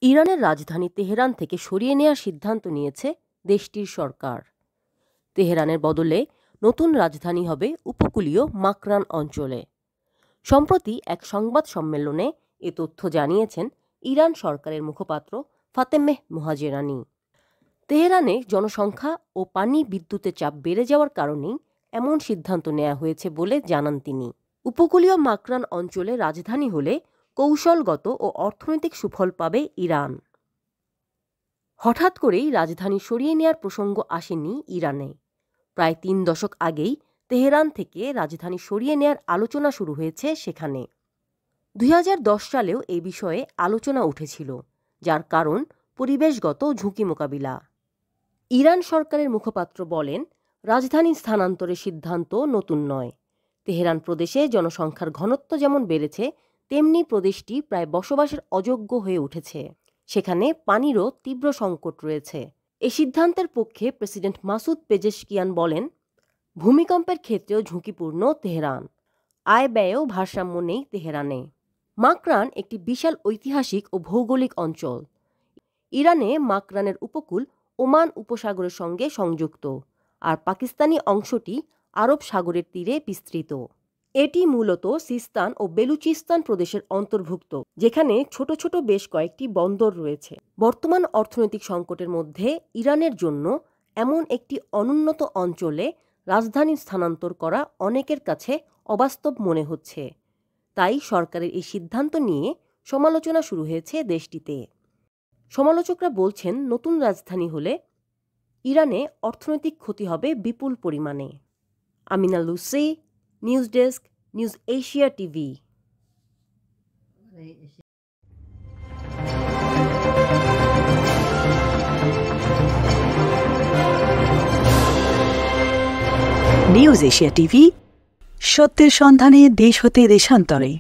ইরানের রাজধানী তেহরান থেকে সরিয়ে নেওয়ার সিদ্ধান্ত নিয়েছে দেশটির সরকার। তেহরানের বদলে নতুন রাজধানী হবে উপকূলীয় মাকরান অঞ্চলে। সম্প্রতি এক সংবাদ সম্মেলনে এ তথ্য জানিয়েছেন ইরান সরকারের মুখপাত্র ফাতেমেহ মোহাজেরানি। তেহরানে জনসংখ্যা ও পানি বিদ্যুতের চাপ বেড়ে যাওয়ার কারণেই এমন সিদ্ধান্ত নেওয়া হয়েছে বলে জানান তিনি। উপকূলীয় মাকরান অঞ্চলে রাজধানী হলে কৌশলগত ও অর্থনৈতিক সুফল পাবে ইরান। হঠাৎ করেই রাজধানী সরিয়ে নেওয়ার প্রসঙ্গ আসেনি ইরানে। প্রায় ৩ দশক আগেই তেহরান থেকে রাজধানী সরিয়ে নেওয়ার আলোচনা শুরু হয়েছে সেখানে। ২০১০ সালেও এই বিষয়ে আলোচনা উঠেছিল, যার কারণ পরিবেশগত ঝুঁকি মোকাবিলা। ইরান সরকারের মুখপাত্র বলেন, রাজধানী স্থানান্তরের সিদ্ধান্ত নতুন নয়। তেহরান প্রদেশে জনসংখ্যার ঘনত্ব যেমন বেড়েছে, তেমনি প্রদেশটি প্রায় বসবাসের অযোগ্য হয়ে উঠেছে। সেখানে পানিরও তীব্র সংকট রয়েছে। এ সিদ্ধান্তের পক্ষে প্রেসিডেন্ট মাসুদ পেজেশকিয়ান বলেন, ভূমিকম্পের ক্ষেত্রেও ঝুঁকিপূর্ণ তেহরান, আয় ব্যয়েও ভারসাম্য নেই তেহরানে। মাকরান একটি বিশাল ঐতিহাসিক ও ভৌগোলিক অঞ্চল। ইরানে মাকরানের উপকূল ওমান উপসাগরের সঙ্গে সংযুক্ত, আর পাকিস্তানি অংশটি আরব সাগরের তীরে বিস্তৃত। এটি মূলত সিস্তান ও বেলুচিস্তান প্রদেশের অন্তর্ভুক্ত, যেখানে ছোট ছোট বেশ কয়েকটি বন্দর রয়েছে। বর্তমান অর্থনৈতিক সংকটের মধ্যে ইরানের জন্য এমন একটি অনুন্নত অঞ্চলে রাজধানী স্থানান্তর করা অনেকের কাছে অবাস্তব মনে হচ্ছে। তাই সরকারের এই সিদ্ধান্ত নিয়ে সমালোচনা শুরু হয়েছে দেশটিতে। সমালোচকরা বলছেন, নতুন রাজধানী হলে ইরানে অর্থনৈতিক ক্ষতি হবে বিপুল পরিমাণে। Amina Lucy, news desk, news Asia TV. News Asia TV, সত্যের সন্ধানে দেশ হতে দেশান্তরে।